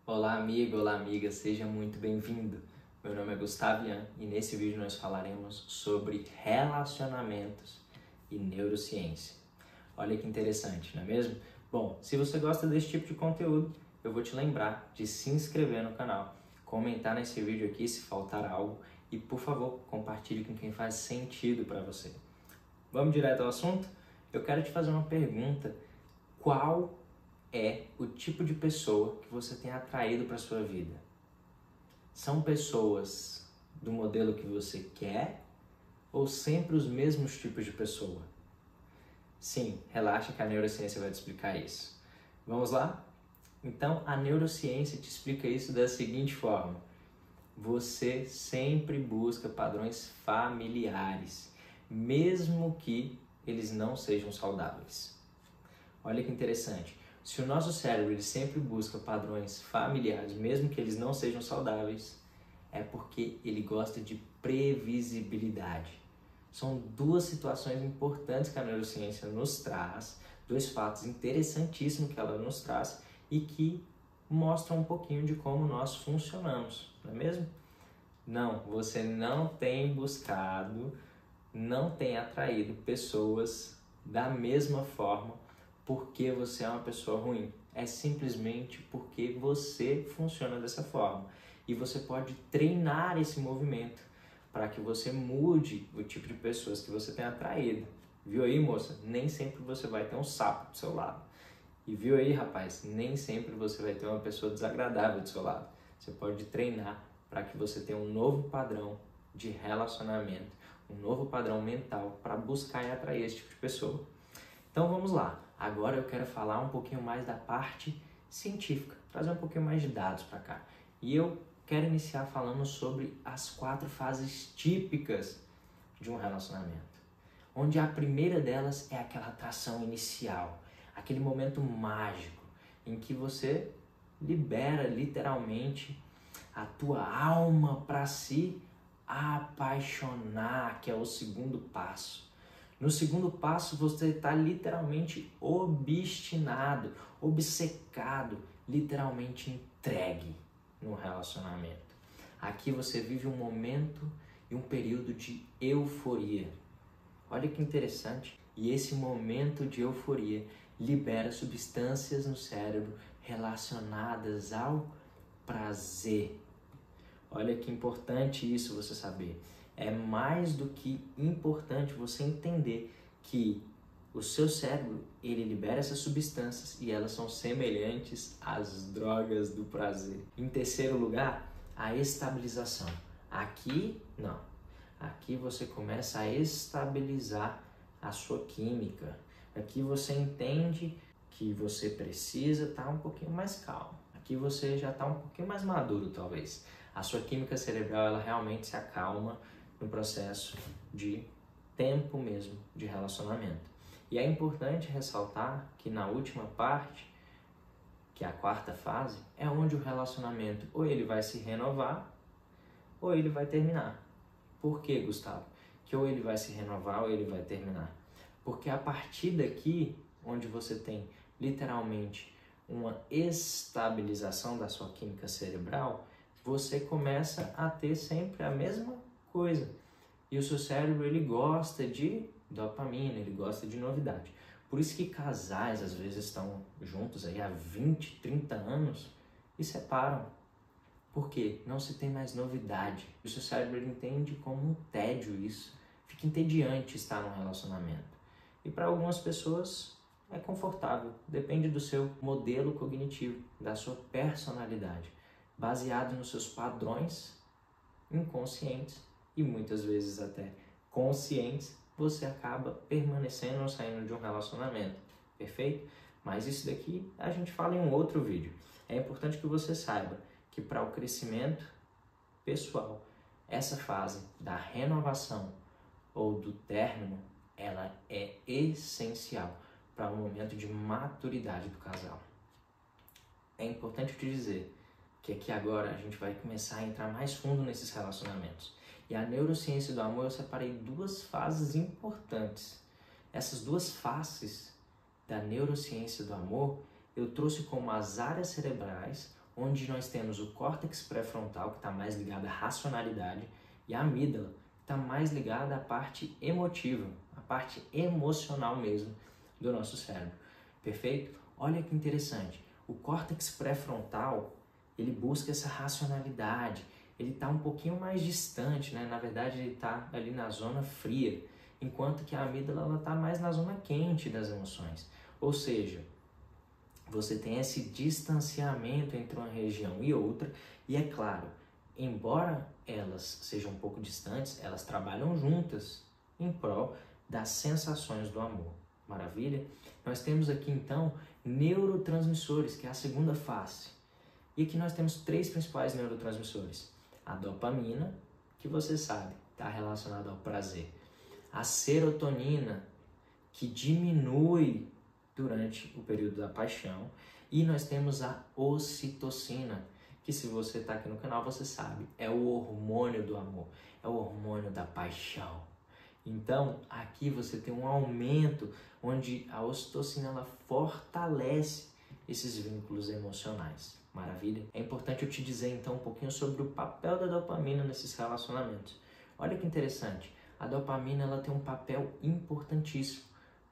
Olá amigo, olá amiga, seja muito bem-vindo. Meu nome é Gustavo Ian e nesse vídeo nós falaremos sobre relacionamentos e neurociência. Olha que interessante, não é mesmo? Bom, se você gosta desse tipo de conteúdo, eu vou te lembrar de se inscrever no canal, comentar nesse vídeo aqui se faltar algo e, por favor, compartilhe com quem faz sentido para você. Vamos direto ao assunto? Eu quero te fazer uma pergunta. Qual é o tipo de pessoa que você tem atraído para a sua vida? São pessoas do modelo que você quer ou sempre os mesmos tipos de pessoa? Sim, relaxa que a neurociência vai te explicar isso. Vamos lá? Então, a neurociência te explica isso da seguinte forma: você sempre busca padrões familiares, mesmo que eles não sejam saudáveis. Olha que interessante. Se o nosso cérebro ele sempre busca padrões familiares, mesmo que eles não sejam saudáveis, é porque ele gosta de previsibilidade. São duas situações importantes que a neurociência nos traz, dois fatos interessantíssimos que ela nos traz e que mostram um pouquinho de como nós funcionamos, não é mesmo? Não, você não tem buscado, não tem atraído pessoas da mesma forma porque você é uma pessoa ruim. É simplesmente porque você funciona dessa forma. E você pode treinar esse movimento para que você mude o tipo de pessoas que você tem atraído. Viu aí, moça? Nem sempre você vai ter um sapo do seu lado. E viu aí, rapaz? Nem sempre você vai ter uma pessoa desagradável do seu lado. Você pode treinar para que você tenha um novo padrão de relacionamento, um novo padrão mental para buscar e atrair esse tipo de pessoa. Então vamos lá. Agora eu quero falar um pouquinho mais da parte científica, trazer um pouquinho mais de dados para cá. E eu quero iniciar falando sobre as 4 fases típicas de um relacionamento. Onde a primeira delas é aquela atração inicial, aquele momento mágico em que você libera literalmente a tua alma para se apaixonar, que é o segundo passo. No segundo passo, você está literalmente obstinado, obcecado, literalmente entregue no relacionamento. Aqui você vive um momento e um período de euforia. Olha que interessante. E esse momento de euforia libera substâncias no cérebro relacionadas ao prazer. Olha que importante isso você saber. É mais do que importante você entender que o seu cérebro, ele libera essas substâncias e elas são semelhantes às drogas do prazer. Em terceiro lugar, a estabilização. Aqui, não. Aqui você começa a estabilizar a sua química. Aqui você entende que você precisa estar um pouquinho mais calmo. Aqui você já está um pouquinho mais maduro, talvez. A sua química cerebral, ela realmente se acalma no processo de tempo mesmo de relacionamento. E é importante ressaltar que na última parte, que é a 4ª fase, é onde o relacionamento ou ele vai se renovar ou ele vai terminar. Por quê, Gustavo? Que ou ele vai se renovar ou ele vai terminar. Porque a partir daqui, onde você tem literalmente uma estabilização da sua química cerebral, você começa a ter sempre a mesma coisa. E o seu cérebro, ele gosta de dopamina, ele gosta de novidade. Por isso que casais, às vezes, estão juntos aí há 20, 30 anos e separam. Por quê? Não se tem mais novidade. O seu cérebro, ele entende como um tédio isso. Fica entediante estar num relacionamento. E para algumas pessoas é confortável. Depende do seu modelo cognitivo, da sua personalidade, baseado nos seus padrões inconscientes e muitas vezes até conscientes, você acaba permanecendo ou saindo de um relacionamento, perfeito? Mas isso daqui a gente fala em um outro vídeo. É importante que você saiba que para o crescimento pessoal, essa fase da renovação ou do término, ela é essencial para o momento de maturidade do casal. É importante te dizer que aqui agora a gente vai começar a entrar mais fundo nesses relacionamentos. E a neurociência do amor, eu separei 2 fases importantes. Essas 2 faces da neurociência do amor, eu trouxe como as áreas cerebrais onde nós temos o córtex pré-frontal, que está mais ligado à racionalidade, e a amígdala, que está mais ligada à parte emotiva, a parte emocional mesmo do nosso cérebro. Perfeito? Olha que interessante. O córtex pré-frontal, ele busca essa racionalidade, ele está um pouquinho mais distante, né? Na verdade, ele está ali na zona fria, enquanto que a amígdala está mais na zona quente das emoções. Ou seja, você tem esse distanciamento entre uma região e outra, e é claro, embora elas sejam um pouco distantes, elas trabalham juntas em prol das sensações do amor. Maravilha? Nós temos aqui então neurotransmissores, que é a segunda face. E aqui nós temos 3 principais neurotransmissores. A dopamina, que você sabe, está relacionada ao prazer. A serotonina, que diminui durante o período da paixão. E nós temos a ocitocina, que se você está aqui no canal, você sabe, é o hormônio do amor, é o hormônio da paixão. Então, aqui você tem um aumento onde a ocitocina ela fortalece esses vínculos emocionais. Maravilha? É importante eu te dizer então um pouquinho sobre o papel da dopamina nesses relacionamentos. Olha que interessante, a dopamina ela tem um papel importantíssimo,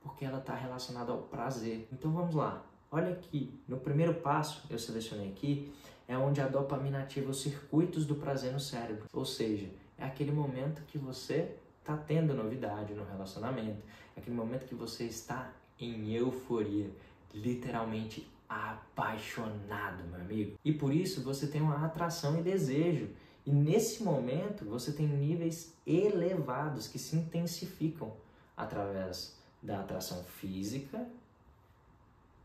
porque ela está relacionada ao prazer. Então vamos lá, olha aqui, no primeiro passo, eu selecionei aqui, é onde a dopamina ativa os circuitos do prazer no cérebro. Ou seja, é aquele momento que você está tendo novidade no relacionamento, é aquele momento que você está em euforia, literalmente apaixonado, meu amigo. E por isso você tem uma atração e desejo. E nesse momento você tem níveis elevados que se intensificam através da atração física,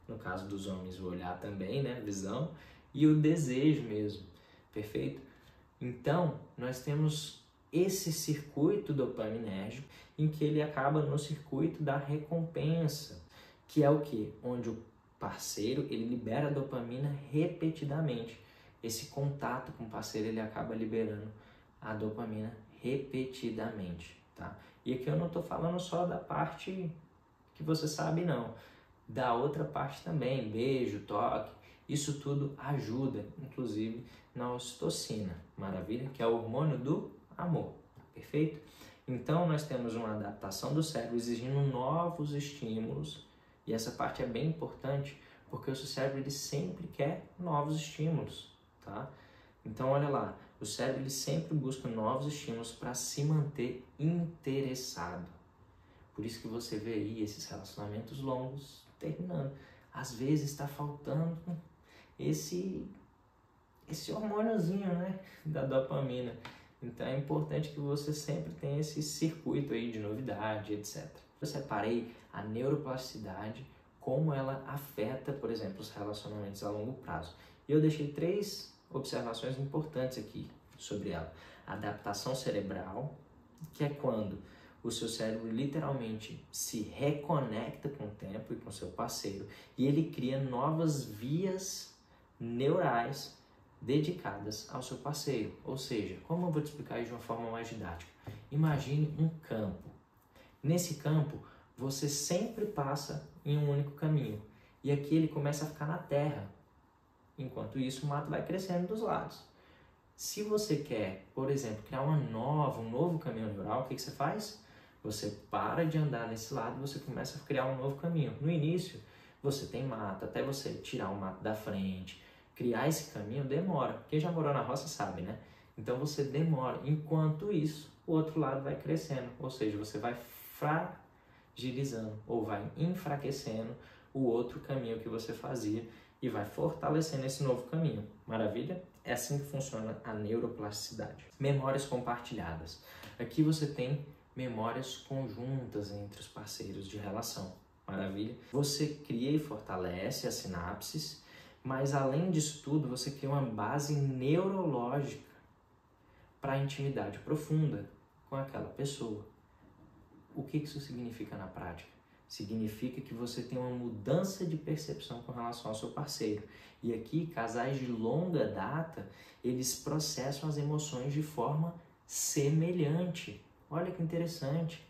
no caso dos homens o olhar também, né, visão, e o desejo mesmo, perfeito? Então, nós temos esse circuito dopaminérgico em que ele acaba no circuito da recompensa, que é o quê? Onde o parceiro, ele libera dopamina repetidamente. Esse contato com o parceiro, ele acaba liberando a dopamina repetidamente, tá? E aqui eu não estou falando só da parte que você sabe, não. Da outra parte também, beijo, toque, isso tudo ajuda, inclusive na ocitocina, maravilha? Que é o hormônio do amor, perfeito? Então nós temos uma adaptação do cérebro exigindo novos estímulos, e essa parte é bem importante, porque o seu cérebro ele sempre quer novos estímulos, tá? Então olha lá, o cérebro ele sempre busca novos estímulos para se manter interessado. Por isso que você vê aí esses relacionamentos longos terminando. Às vezes está faltando esse hormôniozinho, né, da dopamina. Então é importante que você sempre tenha esse circuito aí de novidade, etc. Eu separei a neuroplasticidade, como ela afeta, por exemplo, os relacionamentos a longo prazo. E eu deixei 3 observações importantes aqui sobre ela. A adaptação cerebral, que é quando o seu cérebro literalmente se reconecta com o tempo e com o seu parceiro e ele cria novas vias neurais dedicadas ao seu parceiro. Ou seja, como eu vou te explicar isso de uma forma mais didática? Imagine um campo. Nesse campo, você sempre passa em um único caminho e aqui ele começa a ficar na terra. Enquanto isso, o mato vai crescendo dos lados. Se você quer, por exemplo, criar um novo caminho neural, o que você faz? Você para de andar nesse lado e você começa a criar um novo caminho. No início, você tem mato, até você tirar o mato da frente, criar esse caminho demora. Quem já morou na roça sabe, né? Então você demora. Enquanto isso, o outro lado vai crescendo. Ou seja, você vai fragilizando ou vai enfraquecendo o outro caminho que você fazia e vai fortalecendo esse novo caminho. Maravilha? É assim que funciona a neuroplasticidade. Memórias compartilhadas. Aqui você tem memórias conjuntas entre os parceiros de relação. Maravilha? Você cria e fortalece as sinapses, mas além disso tudo, você cria uma base neurológica para a intimidade profunda com aquela pessoa. O que isso significa na prática? Significa que você tem uma mudança de percepção com relação ao seu parceiro. E aqui, casais de longa data, eles processam as emoções de forma semelhante. Olha que interessante.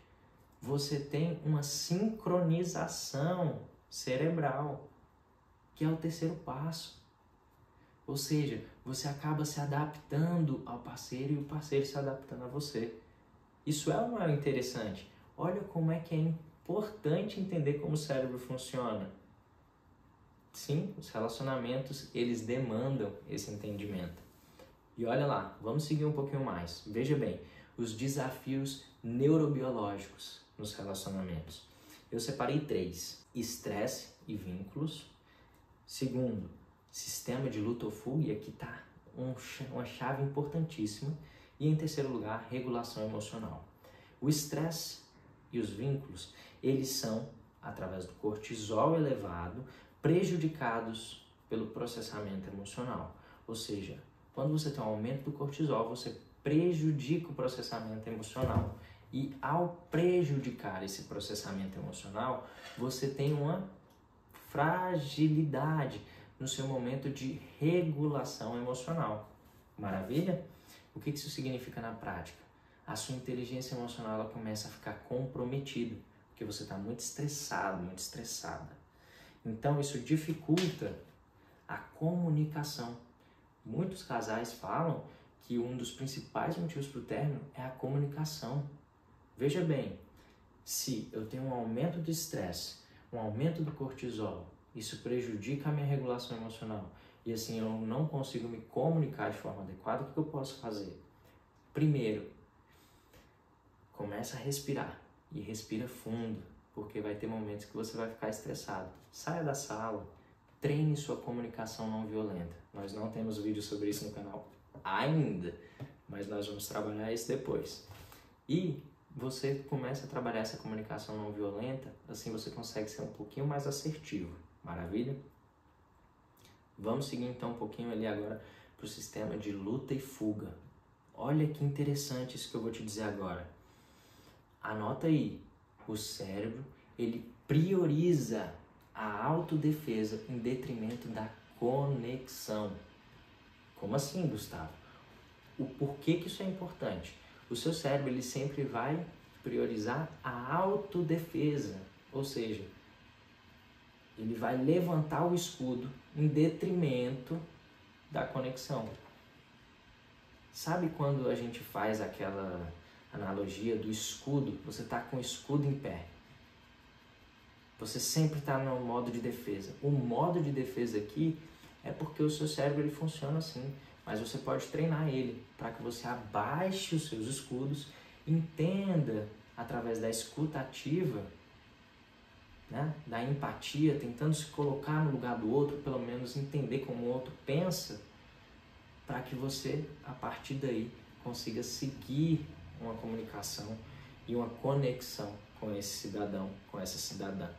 Você tem uma sincronização cerebral, que é o terceiro passo. Ou seja, você acaba se adaptando ao parceiro e o parceiro se adaptando a você. Isso é ou não é interessante? Olha como é que é importante entender como o cérebro funciona. Sim, os relacionamentos, eles demandam esse entendimento. E olha lá, vamos seguir um pouquinho mais. Veja bem, os desafios neurobiológicos nos relacionamentos. Eu separei 3. Estresse e vínculos. Segundo, sistema de luta ou fuga, e aqui está uma chave importantíssima. E em terceiro lugar, regulação emocional. O estresse e os vínculos, eles são, através do cortisol elevado, prejudicados pelo processamento emocional. Ou seja, quando você tem um aumento do cortisol, você prejudica o processamento emocional. E ao prejudicar esse processamento emocional, você tem uma fragilidade no seu momento de regulação emocional. Maravilha? O que isso significa na prática? A sua inteligência emocional ela começa a ficar comprometida, porque você está muito estressado, muito estressada. Então isso dificulta a comunicação. Muitos casais falam que um dos principais motivos para o término é a comunicação. Veja bem, se eu tenho um aumento do estresse, um aumento do cortisol, isso prejudica a minha regulação emocional e assim eu não consigo me comunicar de forma adequada, o que eu posso fazer? Primeiro, começa a respirar e respira fundo, porque vai ter momentos que você vai ficar estressado. Saia da sala, treine sua comunicação não violenta. Nós não temos vídeo sobre isso no canal ainda, mas nós vamos trabalhar isso depois. E você começa a trabalhar essa comunicação não violenta, assim você consegue ser um pouquinho mais assertivo. Maravilha? Vamos seguir então um pouquinho ali agora para o sistema de luta e fuga. Olha que interessante isso que eu vou te dizer agora. Anota aí, o cérebro ele prioriza a autodefesa em detrimento da conexão. Como assim, Gustavo? O porquê que isso é importante? O seu cérebro ele sempre vai priorizar a autodefesa, ou seja, ele vai levantar o escudo em detrimento da conexão. Sabe quando a gente faz aquela analogia do escudo? Você está com o escudo em pé. Você sempre está no modo de defesa. O modo de defesa aqui é porque o seu cérebro ele funciona assim. Mas você pode treinar ele para que você abaixe os seus escudos, entenda através da escuta ativa, né, da empatia, tentando se colocar no lugar do outro, pelo menos entender como o outro pensa, para que você, a partir daí, consiga seguir uma comunicação e uma conexão com esse cidadão, com essa cidadã.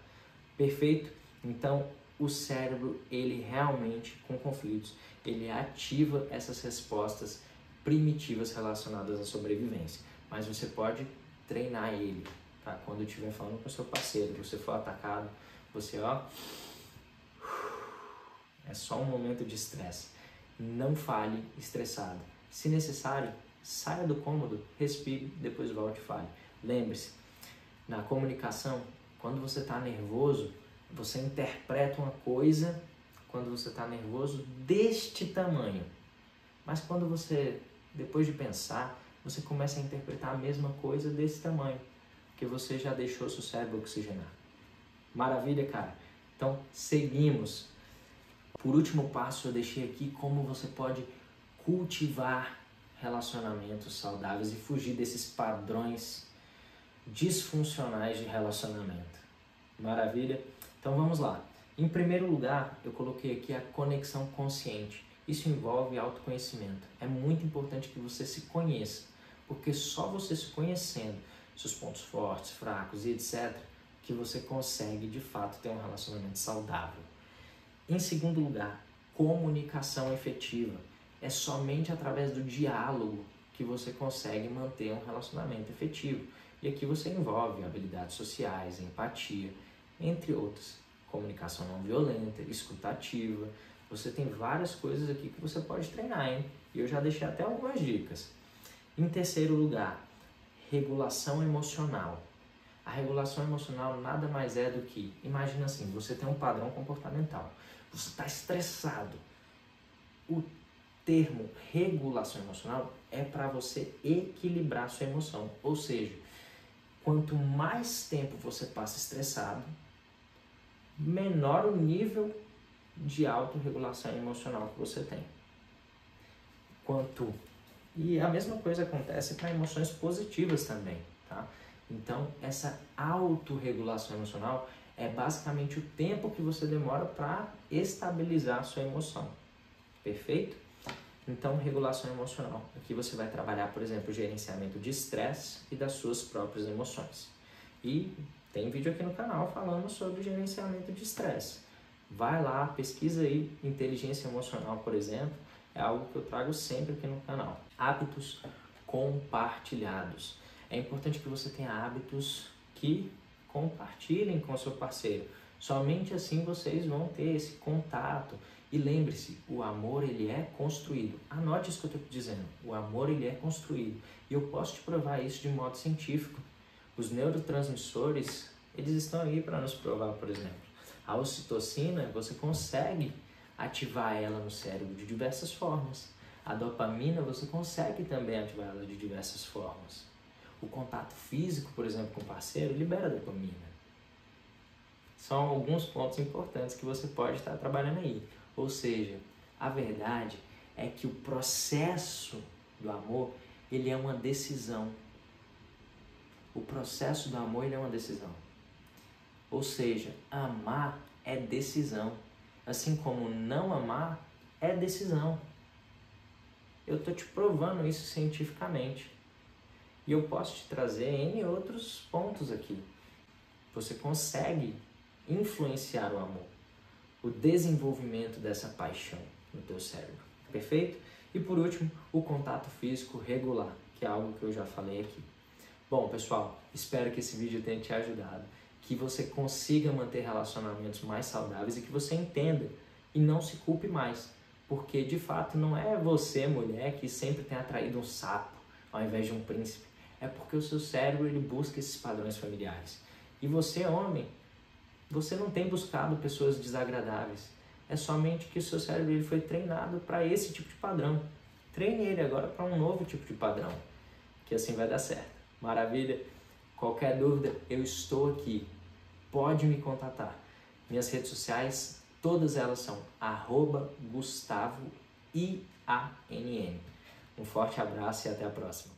Perfeito? Então, o cérebro, ele realmente, com conflitos, ele ativa essas respostas primitivas relacionadas à sobrevivência. Mas você pode treinar ele, tá? Quando estiver falando com o seu parceiro, você for atacado, você, é só um momento de estresse. Não fale estressado. Se necessário, saia do cômodo, respire, depois volte e fale. Lembre-se, na comunicação, quando você está nervoso, você interpreta uma coisa quando você está nervoso deste tamanho. Mas quando você, depois de pensar, você começa a interpretar a mesma coisa desse tamanho, porque você já deixou seu cérebro oxigenar. Maravilha, cara? Então, seguimos. Por último passo, eu deixei aqui como você pode cultivar relacionamentos saudáveis e fugir desses padrões disfuncionais de relacionamento. Maravilha? Então vamos lá. Em primeiro lugar, eu coloquei aqui a conexão consciente. Isso envolve autoconhecimento. É muito importante que você se conheça, porque só você se conhecendo, seus pontos fortes, fracos e etc., que você consegue de fato ter um relacionamento saudável. Em segundo lugar, comunicação efetiva. É somente através do diálogo que você consegue manter um relacionamento efetivo. E aqui você envolve habilidades sociais, empatia, entre outras. Comunicação não violenta, escuta ativa. Você tem várias coisas aqui que você pode treinar, hein? E eu já deixei até algumas dicas. Em terceiro lugar, regulação emocional. A regulação emocional nada mais é do que, imagina assim, você tem um padrão comportamental. Você está estressado. o termo regulação emocional é para você equilibrar sua emoção. Ou seja, quanto mais tempo você passa estressado, menor o nível de autorregulação emocional que você tem. E a mesma coisa acontece para emoções positivas também, tá? Então, essa autorregulação emocional é basicamente o tempo que você demora para estabilizar a sua emoção. Perfeito? Então, regulação emocional. Aqui você vai trabalhar, por exemplo, o gerenciamento de estresse e das suas próprias emoções. E tem vídeo aqui no canal falando sobre gerenciamento de estresse. Vai lá, pesquisa aí, inteligência emocional, por exemplo, é algo que eu trago sempre aqui no canal. Hábitos compartilhados. É importante que você tenha hábitos que compartilhem com o seu parceiro. Somente assim vocês vão ter esse contato. E lembre-se, o amor ele é construído. Anote isso que eu estou te dizendo. O amor ele é construído. E eu posso te provar isso de modo científico. Os neurotransmissores, eles estão aí para nos provar, por exemplo. A ocitocina, você consegue ativar ela no cérebro de diversas formas. A dopamina, você consegue também ativar ela de diversas formas. O contato físico, por exemplo, com o parceiro, libera dopamina. São alguns pontos importantes que você pode estar trabalhando aí. Ou seja, a verdade é que o processo do amor, ele é uma decisão. O processo do amor, ele é uma decisão. Ou seja, amar é decisão. Assim como não amar é decisão. Eu estou te provando isso cientificamente. E eu posso te trazer N outros pontos aqui. Você consegue influenciar o amor, o desenvolvimento dessa paixão no teu cérebro. Perfeito? E por último, o contato físico regular, que é algo que eu já falei aqui. Bom, pessoal, espero que esse vídeo tenha te ajudado, que você consiga manter relacionamentos mais saudáveis e que você entenda e não se culpe mais. Porque, de fato, não é você, mulher, que sempre tem atraído um sapo ao invés de um príncipe. É porque o seu cérebro ele busca esses padrões familiares. E você, homem, você não tem buscado pessoas desagradáveis. É somente que o seu cérebro ele foi treinado para esse tipo de padrão. Treine ele agora para um novo tipo de padrão, que assim vai dar certo. Maravilha? Qualquer dúvida, eu estou aqui. Pode me contatar. Minhas redes sociais, todas elas são @GustavoIANN. Um forte abraço e até a próxima.